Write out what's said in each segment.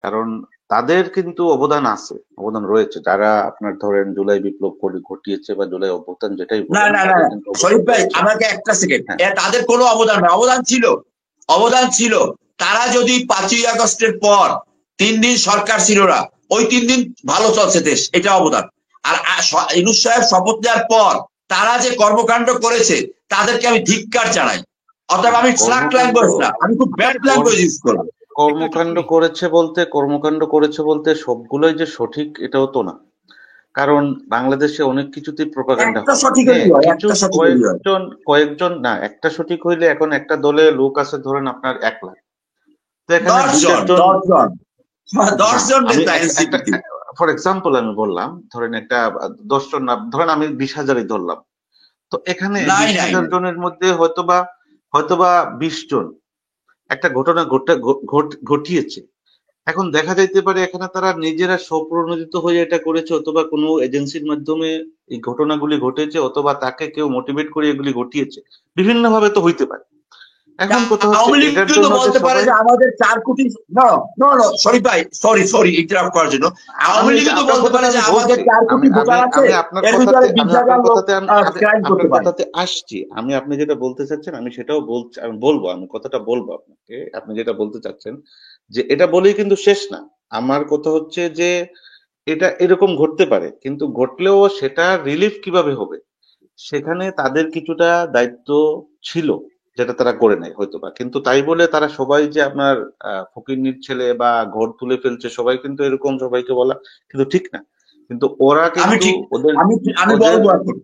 কারণ তাদের কিন্তু অবদান রয়েছে, যারা আপনার ধরেন জুলাই বিপ্লব ঘটিয়েছে বা জুলাই অভ্যুত্থান যেটাই না বলেন, না না তাদের না, কিন্তু অবদান শরীফ ভাই রয়েছে। আমাকে একটা সেকেন্ড, হ্যাঁ, তাদের কোনো অবদান না, অবদান ছিল, অবদান ছিল। তারা যদি 5ই আগস্টের পর 3 দিন সরকার ছিল না, ওই 3 দিন ভালো চলছে দেশ, এটা অবদান। আর ইউনূস সাহেব শপথ নেওয়ার পর তারা যে কর্মকাণ্ড করেছে তাদেরকে আমি ধিক্কার জানাই। অতএব আমি স্ল্যাক কর্মকাণ্ড ল্যাঙ্গুয়েজ না, আমি খুব ব্যাড আপনাকে কর্ম ল্যাঙ্গুয়েজ ইউজ করবো। একটু কর্মকাণ্ড করেছে বলতে সবগুলোই যে সঠিক এটাও তো না। কারণ বাংলাদেশে অনেক কিছুতেই প্রপাগান্ডা একটা হয়। সঠিক হ্যাঁ, হলেই হয়, কিছু একটা সঠিক হলেই হয়। কয়েকজন কয়েকজন না, একটা সঠিক হইলে এখন একটা দলে লোক আছে ধরেন আপনার 1 লাখ, তো এখানে দশ দুই জন চারজন। 10 জন, দশ না, জন আমি নেতা একটা এনসিপি। ফর এক্সাম্পল আমি বললাম, ধরেন একটা 10 জন না, ধরেন আমি 20,000-ই ধরলাম। তো এখানে নাই বিশ নাই হাজার নাই, জনের মধ্যে হয়তোবা 20 জন একটা ঘটনা ঘটিয়েছে। এখন দেখা যাইতে পারে এখানে তারা নিজেরা স্বপ্রণোদিত হয়ে এটা করেছে, অথবা কোনো এজেন্সির মাধ্যমে এই ঘটনাগুলি ঘটেছে, অথবা তাকে কেউ মোটিভেট করে এগুলি ঘটিয়েছে। বিভিন্ন ভাবে তো হইতে পারে। এখন কথা হচ্ছে আওয়ামী লীগ এটার কিন্তু জন্য যে বলতে পারে সবাই। যে আমাদের 4 কোটি, নো নো নো, শরীফ ভাই, সরি সরি ইন্টারাপ্ট করার জন্য। আওয়ামী লীগ কিন্তু আপনার বলতে পারে কথাটা যে আমি আমাদের বলছি, চার আমি কোটি আমি ভোটার আছে, আমি আপনার এর ভিতরে কথাতে আমি 20,000 আপনার লোক কথাতে ক্রাইম করতে আপনার পারে। কথাতে আসছি। আপনি যেটা বলতে চাচ্ছেন আমি সেটাও বলছি, আমি বলবো, আমি কথাটা বলবো আপনাকে। আপনি যেটা বলতে চাচ্ছেন যে এটা বলেই কিন্তু শেষ না। আমার কথা হচ্ছে যে এটা এরকম ঘটতে পারে, কিন্তু ঘটলেও সেটা রিলিফ কিভাবে হবে সেখানে তাদের কিছুটা দায়িত্ব ছিল, যেটা তারা করে নেয় হয়তোবা। কিন্তু তাই বলে তারা সবাই যে আপনার ফকিন্নির ছেলে বা ঘর তুলে ফেলছে, সবাই কিন্তু এরকম সবাইকে বলা কিন্তু ঠিক না। কিন্তু ওরা আমি কিন্তু ঠিক, ওদের আমি আমি ওদের বলবো এখন,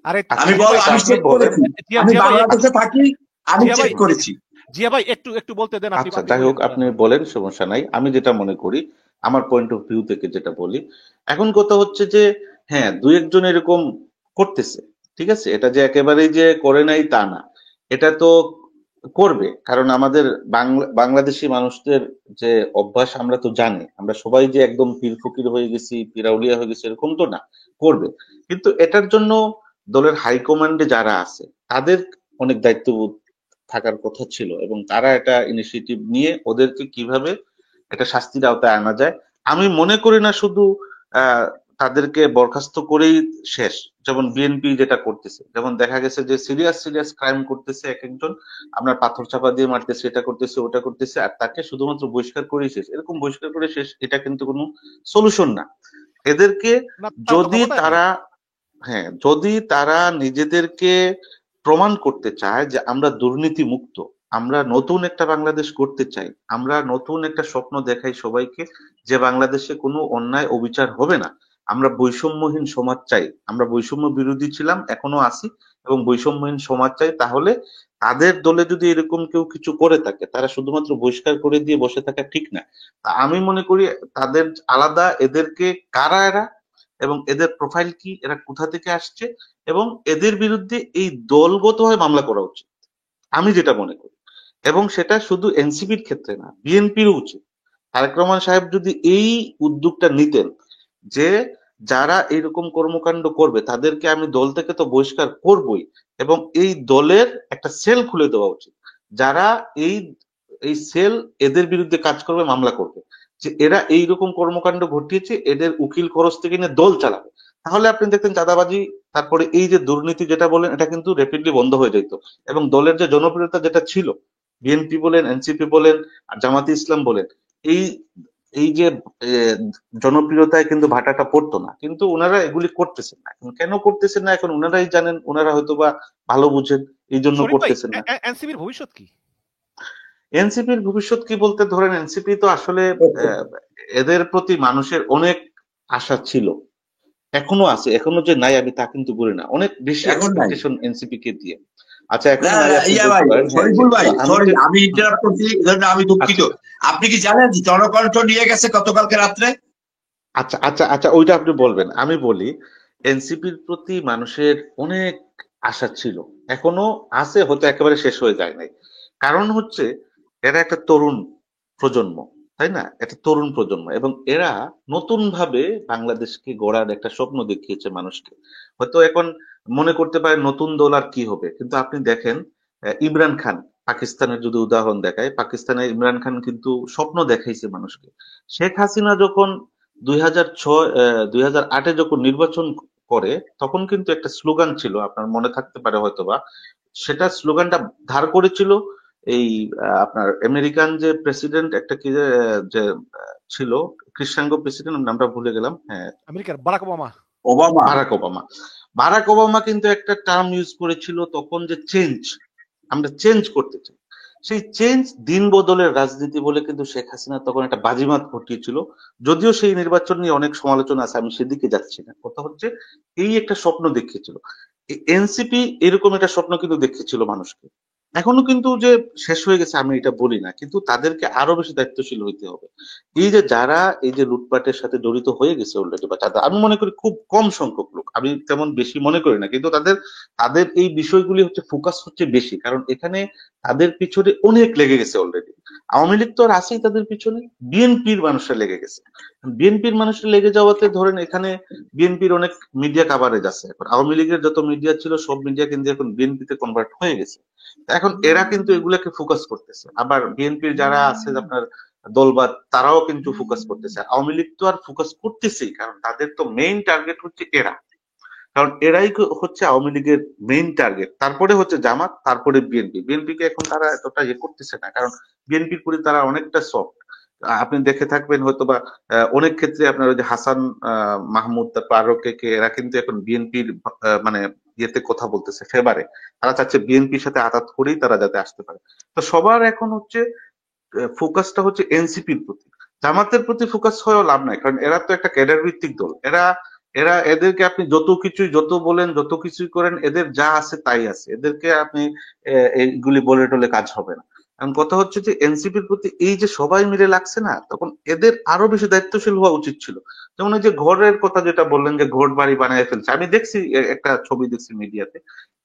আরে আচ্ছা, আমি জিয়া বলবো, ভাই, আচ্ছা আমি আপনি চেক বলেন। করেছি, জিয়া আমি জিয়া ভাই বাংলাদেশে থাকি, আমি জিয়া চেক ভাই, করেছি। জিয়া ভাই, একটু একটু বলতে দেন, আপনি আচ্ছা, আপনি যাই বলেন হোক, বলেন আপনি বলেন। বলেন, সমস্যা নাই। আমি যেটা মনে করি, আমার পয়েন্ট অফ ভিউ থেকে যেটা বলি, এখন কথা হচ্ছে যে হ্যাঁ, দুই একজন এরকম করতেছে, ঠিক আছে, এটা যে একেবারেই যে করে নাই তা না, এটা তো করবে। কারণ আমাদের বাংলাদেশি মানুষদের যে অভ্যাস আমরা তো জানি, আমরা সবাই যে একদম পীর ফকির হয়ে গেছি, পিরাউলিয়া হয়ে গেছি এরকম তো না, করবে। কিন্তু এটার জন্য দলের হাইকমান্ডে যারা আছে তাদের অনেক দায়িত্ববোধ থাকার কথা ছিল, এবং তারা এটা ইনিশিয়েটিভ নিয়ে ওদেরকে কিভাবে এটা শাস্তির আওতায় আনা যায়। আমি মনে করি না শুধু আহ তাদেরকে বরখাস্ত করেই শেষ। যেমন বিএনপি যেটা করতেছে, যেমন দেখা গেছে যে সিরিয়াস সিরিয়াস ক্রাইম করতেছে এক একজন, আপনার পাথর চাপা দিয়ে মারতেছে, এটা করতেছে ওটা করতেছে, আর তাকে শুধুমাত্র বহিষ্কার করেই শেষ। এরকম বহিষ্কার করে শেষ এটা কিন্তু কোনো সলিউশন না। এদেরকে না, তার তো যদি ক্ষমতায় নেই। তারা, হ্যাঁ, যদি তারা নিজেদেরকে প্রমাণ করতে চায় যে আমরা দুর্নীতি মুক্ত, আমরা নতুন একটা বাংলাদেশ করতে চাই, আমরা নতুন একটা স্বপ্ন দেখাই সবাইকে, যে বাংলাদেশে কোনো অন্যায় অবিচার হবে না, আমরা বৈষম্যহীন সমাজ চাই, আমরা বৈষম্য বিরোধী ছিলাম এখনো আছি, এবং বৈষম্যহীন সমাজ চাই, তাহলে তাদের দলে যদি এরকম কেউ কিছু করে থাকে, তারা শুধুমাত্র বহিষ্কার করে দিয়ে বসে থাকা ঠিক না। তা আমি মনে করি তাদের আলাদা, এদেরকে কারা এরা, এবং এদের প্রোফাইল কি, এরা কোথা থেকে আসছে, এবং এদের বিরুদ্ধে এই দলগতভাবে মামলা করা উচিত, আমি যেটা মনে করি। এবং সেটা শুধু এনসিপির ক্ষেত্রে না, বিএনপিরও উচিত। তারেক রহমান সাহেব যদি এই উদ্যোগটা নিতেন, যে যারা এরকম কর্মকাণ্ড করবে তাদেরকে আমি দল থেকে তো বহিষ্কার করবই, এবং এই দলের একটা সেল খুলে দেওয়া উচিত, যারা এই এই সেল এদের বিরুদ্ধে কাজ করবে, মামলা করবে, যে এরা এইরকম কর্মকাণ্ড ঘটিয়েছে, এদের উকিল খরচ থেকে নিয়ে দল চালাবে। তাহলে আপনি দেখতেন চাঁদাবাজি, তারপরে এই যে দুর্নীতি যেটা বলেন, এটা কিন্তু র্যাপিডলি বন্ধ হয়ে যেত। এবং দলের যে জনপ্রিয়তা যেটা ছিল, বিএনপি বলেন, এনসিপি বলেন, আর জামাতে ইসলাম বলেন, এই এই যে জনপ্রিয়তায় কিন্তু ভাটাটা পড়তো না। কিন্তু ওনারা এগুলি করতেছেন না, এখন কেন করতেছেন না এখন ওনারাই জানেন, ওনারা হয়তোবা ভালো বুঝেন, এই জন্য শরীফ ভাই, করতেছেন না। এনসিপির ভবিষ্যৎ কি? এনসিপির ভবিষ্যৎ কি বলতে, ধরেন এনসিপি তো আসলে আহ, এদের প্রতি মানুষের অনেক আশা ছিল, এখনো আছে, এখনো যে নাই আমি তা কিন্তু বলি না, অনেক বেশি এখন নাই। এক্সপেকটেশন এনসিপি কে দিয়ে। আচ্ছা, এখন না নাই না, আপনি ইয়া বলতে ভাই, পারেন, হ্যাঁ, শরীফুল ভাই, কিন্তু আমি সরি যে, আমি হুম, ইন্টারাপ্ট করছি, এজন্য আমি দুঃখিত। আচ্ছা আপনি কি জানেন যে জনকণ্ঠ নিয়ে গেছে গতকালকে রাত্রে? আচ্ছা আচ্ছা আচ্ছা, ওইটা আপনি বলবেন, আমি বলি। এনসিপির প্রতি মানুষের অনেক আশা ছিল, এখনো আছে, হয়তো একেবারে শেষ হয়ে যায় নাই। কারণ হচ্ছে এরা একটা তরুণ প্রজন্ম, তাই না, একটা তরুণ প্রজন্ম, এবং এরা নতুন ভাবে বাংলাদেশকে গড়ার একটা স্বপ্ন দেখিয়েছে মানুষকে। হয়তো এখন মনে করতে পারে নতুন দল আর কি হবে, কিন্তু আপনি দেখেন ইমরান খান পাকিস্তানের যদি উদাহরণ দেখায়, পাকিস্তানে ইমরান খান কিন্তু স্বপ্ন দেখাইছে মানুষকে। শেখ হাসিনা যখন 2008-এ যখন নির্বাচন করে, তখন কিন্তু একটা স্লোগান ছিল, আপনার মনে থাকতে পারে হয়তোবা, সেটা স্লোগানটা ধার করেছিল এই আপনার আমেরিকান যে প্রেসিডেন্ট, একটা কি যে ছিল, কৃষ্ণাঙ্গ প্রেসিডেন্ট, নামটা ভুলে গেলাম, হ্যাঁ, আমেরিকার Barack Obama. Obama. Barack Obama. Barack Obama কিন্তু একটা টার্ম ইউজ করেছিল তখন, যে চেঞ্জ, আমরা চেঞ্জ করতে চাই। সেই চেঞ্জ, দিন বদলের রাজনীতি বলে কিন্তু শেখ হাসিনা তখন একটা বাজিমাত ঘটিয়েছিল। যদিও সেই নির্বাচন নিয়ে অনেক সমালোচনা আছে, আমি সেদিকে যাচ্ছি না। কথা হচ্ছে এই একটা স্বপ্ন দেখিয়েছিল এনসিপি, এরকম একটা স্বপ্ন কিন্তু দেখিয়েছিল মানুষকে। এখনো কিন্তু যে শেষ হয়ে গেছে আমি এটা বলি না, কিন্তু তাদেরকে আরো বেশি দায়িত্বশীল হইতে হবে। এই যে যারা এই যে লুটপাটের সাথে জড়িত হয়ে গেছে অলরেডি, বা তাদের, আমি মনে করি খুব কম সংখ্যক লোক, আমি তেমন বেশি মনে করি না, কিন্তু তাদের তাদের এই বিষয়গুলি হচ্ছে ফোকাস হচ্ছে বেশি, কারণ এখানে তাদের পিছনে অনেক লেগে গেছে অলরেডি। আওয়ামী লীগ তো আর আছেই তাদের পিছনে, বিএনপির মানুষরা লেগে গেছে। বিএনপির মানুষরা লেগে যাওয়াতে ধরেন এখানে বিএনপির অনেক মিডিয়া কাভারেজ আছে। এখন আওয়ামী লীগের যত মিডিয়া ছিল সব মিডিয়া কিন্তু এখন বিএনপিতে কনভার্ট হয়ে গেছে। এখন এরা কিন্তু এগুলাকে ফোকাস করতেছে, আবার বিএনপির যারা আছে আপনার দলবাদ, তারাও কিন্তু ফোকাস করতেছে। আওয়ামী লীগ তো আর ফোকাস করতেছেই, কারণ তাদের তো মেইন টার্গেট হচ্ছে এরা, কারণ এরাই হচ্ছে আওয়ামী লীগের মেইন টার্গেট, তারপরে হচ্ছে জামাত, তারপরে বিএনপি। বিএনপি কে এখন তারা এতটা ইয়ে করতেছে না, কারণ বিএনপির প্রতি তারা অনেকটা সফট। আপনি দেখে থাকবেন হয়তোবা অনেক ক্ষেত্রে আপনার ওই যে হাসান মাহমুদ, তারপর আরো কে, এরা কিন্তু এখন বিএনপির মানে ইয়েতে কথা বলতেছে, ফেভারে। তারা চাচ্ছে বিএনপির সাথে আঘাত করেই তারা যাতে আসতে পারে। তো সবার এখন হচ্ছে ফোকাসটা হচ্ছে এনসিপির প্রতি। জামাতের প্রতি ফোকাস হয়েও লাভ নাই, কারণ এরা তো একটা ক্যাডার ভিত্তিক দল। এরা এরা এদেরকে আপনি যত কিছুই, যত বলেন, যত কিছুই করেন, এদের যা আছে তাই আছে, এদেরকে আপনি এইগুলি বলে টলে কাজ হবে না। এখন কথা হচ্ছে যে এনসিপির প্রতি এই যে সবাই মিলে লাগছে না, তখন এদের আরো বেশি দায়িত্বশীল হওয়া উচিত ছিল। যেমন ওই যে ঘরের কথা যেটা বললেন, যে ঘর বাড়ি বানিয়ে ফেলছে, আমি দেখছি একটা ছবি দেখছি মিডিয়াতে,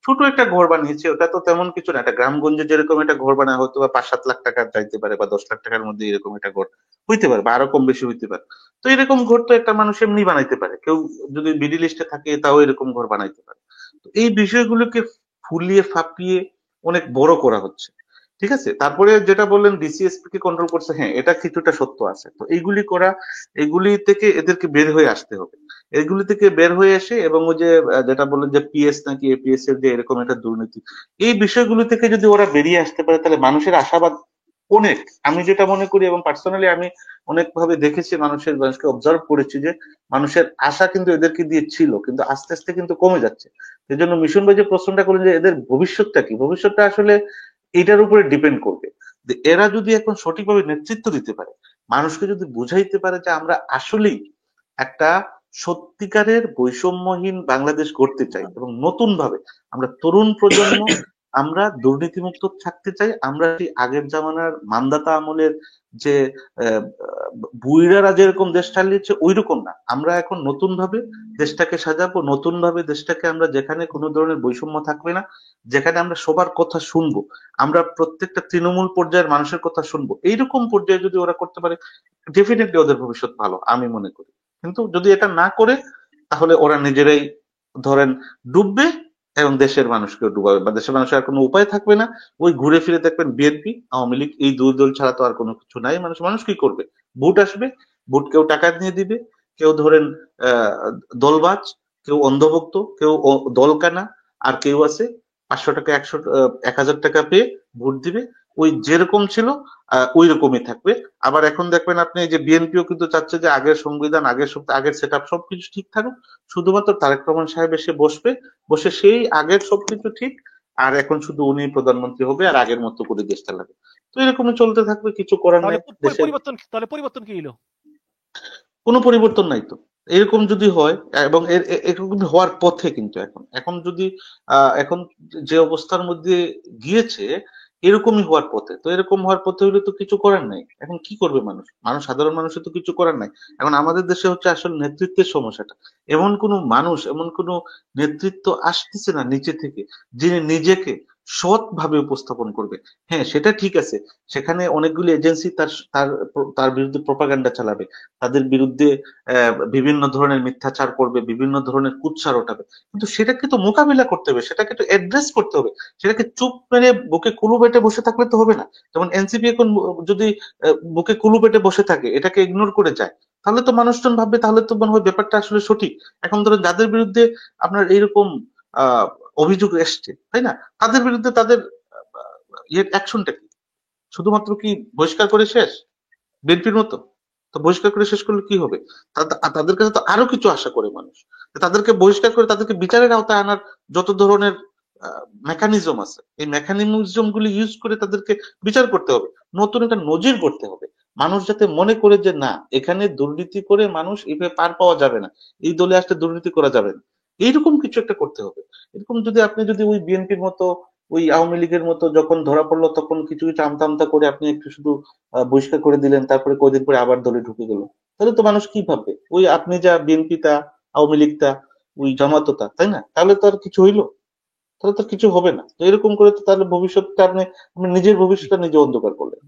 ছোট একটা ঘর বানিয়েছে, ওটা তো তেমন কিছু না, একটা গ্রামগঞ্জে যেরকম একটা ঘর বানায় হয়তো বা 5-7 লাখ টাকা চাইতে পারে, বা 10 লাখ টাকার মধ্যে এরকম একটা ঘর হইতে পারে, বা আরো কম বেশি হইতে পারে। তো এরকম ঘর তো একটা মানুষ এমনি বানাইতে পারে, কেউ যদি বিডি লিস্টে থাকে তাও এরকম ঘর বানাইতে পারে। তো এই বিষয়গুলোকে ফুলিয়ে ফাঁপিয়ে অনেক বড় করা হচ্ছে। ঠিক আছে, তারপরে যেটা বললেন ডিসিএসপি কে কন্ট্রোল করছে, হ্যাঁ এটা কিছুটা সত্য আছে। তো এইগুলি করা, এগুলি থেকে এদেরকে বের হয়ে আসতে হবে। এগুলি থেকে বের হয়ে এসে, এবং ওই যে যেটা বললেন যে পিএস নাকি এপিএস এর যে এরকম একটা দুর্নীতি, এই বিষয়গুলো থেকে যদি ওরা বেরিয়ে আসতে পারে, তাহলে মানুষের আশাবাদ অনেক, আমি যেটা মনে করি, এবং পার্সোনালি আমি অনেক ভাবে দেখেছি, মানুষকে অবজার্ভ করেছি, যে মানুষের আশা কিন্তু এদেরকে দিয়ে ছিল, কিন্তু আস্তে আস্তে কিন্তু কমে যাচ্ছে। সেই জন্য মিশন ভাই যে প্রশ্নটা করলেন যে এদের ভবিষ্যৎটা কি, ভবিষ্যৎটা আসলে এটার উপরে ডিপেন্ড করবে। যে এরা যদি এখন সঠিকভাবে নেতৃত্ব দিতে পারে, মানুষকে যদি বুঝাইতে পারে যে আমরা আসলেই একটা সত্যিকারের বৈষম্যহীন বাংলাদেশ গড়তে চাই, এবং নতুন ভাবে আমরা তরুণ প্রজন্ম, আমরা দুর্নীতিমুক্ত থাকতে চাই, আমরা সেই আগের জামানার মান্দাতা আমলের যে বুইরারা যেরকম দেশ চালিয়েছে ওই রকম না, আমরা এখন নতুন ভাবে দেশটাকে সাজাবো, নতুন ভাবে দেশটাকে আমরা, যেখানে কোনো ধরনের বৈষম্য থাকবে না, যেখানে আমরা সবার কথা শুনবো, আমরা প্রত্যেকটা তৃণমূল পর্যায়ের মানুষের কথা শুনবো, এইরকম পর্যায়ে যদি ওরা করতে পারে, ডেফিনেটলি ওদের ভবিষ্যৎ ভালো আমি মনে করি। কিন্তু যদি এটা না করে, তাহলে ওরা নিজেরাই ধরেন ডুববে, এবং দেশের মানুষকে ডুবাবে, বা দেশের মানুষের আর কোনো উপায় থাকবে না। ওই ঘুরে ফিরে দেখবেন বিএনপি, আওয়ামী লীগ, এই দুই দল ছাড়া তো আর কোনো কিছু নাই। মানুষ মানুষ কি করবে? ভোট আসবে, ভোট কেউ টাকা দিয়ে দিবে, কেউ ধরেন আহ দলবাজ, কেউ অন্ধভক্ত, কেউ দলকানা, আর কেউ আছে 500 টাকা, 1,000 টাকা পেয়ে ভোট দিবে। ওই যেরকম ছিল ওই রকমই থাকবে। আবার এখন দেখবেন আপনি যে বিএনপিও কিন্তু চাচ্ছে যে আগের সংবিধান, আগের সেট আপ সবকিছু ঠিক থাকুক, শুধুমাত্র তারেক রহমান সাহেব এসে বসবে, বসে সেই আগের সবকিছু ঠিক, আর এখন শুধু উনি প্রধানমন্ত্রী হবে, আর আগের মতো করে দেশ চালাবে। তো এরকমই চলতে থাকবে, কিছু করার তাহলে নাই দেশের। পরিবর্তন কি হলো? কোনো পরিবর্তন নাই তো। এরকম যদি হয়, এবং এরকম হওয়ার পথে, কিন্তু এখন এখন যদি এখন যে অবস্থার মধ্যে গিয়েছে, এরকমই হওয়ার পথে। তো এরকম হওয়ার পথে হলে তো কিছু করার নাই। এখন কি করবে মানুষ? সাধারণ মানুষের তো কিছু করার নাই। এখন আমাদের দেশে হচ্ছে আসলে নেতৃত্বের সমস্যাটা। এমন কোনো মানুষ, এমন কোনো নেতৃত্ব আসতেছে না নিচে থেকে, যিনি নিজেকে সৎভাবে উপস্থাপন করবে। হ্যাঁ, সেটা ঠিক আছে, সেখানে অনেকগুলি এজেন্সি তার তার তার বিরুদ্ধে প্রপাগান্ডা চালাবে, তাদের বিরুদ্ধে বিভিন্ন ধরনের মিথ্যাচার করবে, বিভিন্ন ধরনের কুৎসা রটাবে, কিন্তু সেটাকে তো মোকাবিলা করতে হবে, সেটাকে তো অ্যাড্রেস করতে হবে। সেটাকে চুপ মেরে বুকে কুলু পেটে বসে থাকলে তো হবে না। যেমন এনসিপি এখন যদি বুকে কুলু পেটে বসে থাকে, এটাকে ইগনোর করে যায়, তাহলে তো মানুষজন ভাববে তাহলে তো মনে হয় ব্যাপারটা আসলে সঠিক। এখন ধরেন যাদের বিরুদ্ধে আপনার এইরকম আহ অভিযোগ এসছে, তাই না, তাদের বিরুদ্ধে তাদের অ্যাকশনটা কি? শুধুমাত্র কি বহিষ্কার করে শেষ? বিএনপির মতো তো বহিষ্কার করে শেষ করলে কি হবে? তাদের কাছে তো আরো কিছু আশা করে মানুষ। তাদেরকে বহিষ্কার করে তাদেরকে বিচারের আওতায় আনার যত ধরনের মেকানিজম আছে, এই মেকানিজম গুলি ইউজ করে তাদেরকে বিচার করতে হবে, নতুন একটা নজির করতে হবে। মানুষ যাতে মনে করে যে না, এখানে দুর্নীতি করে মানুষ এভাবে পার পাওয়া যাবে না, এই দলে আসলে দুর্নীতি করা যাবে না, এইরকম কিছু একটা করতে হবে। এরকম যদি আপনি যদি ওই বিএনপির মতো, ওই আওয়ামী লীগের মতো যখন ধরা পড়লো তখন কিছু কিছু আমতা আমতা করে আপনি একটু শুধু বহিষ্কার করে দিলেন, তারপরে কয়দিন পরে আবার দলে ঢুকে গেল, তাহলে তো মানুষ কি ভাববে? ওই আপনি যা বিএনপি তা, আওয়ামী লীগ তা, ওই জামাতো তা, তাই না? তাহলে তো আর কিছু হইলো? তাহলে তো কিছু হবে না। তো এরকম করে তো তাহলে ভবিষ্যৎটা আপনি, আপনি নিজের ভবিষ্যৎটা নিজে অন্ধকার করলেন।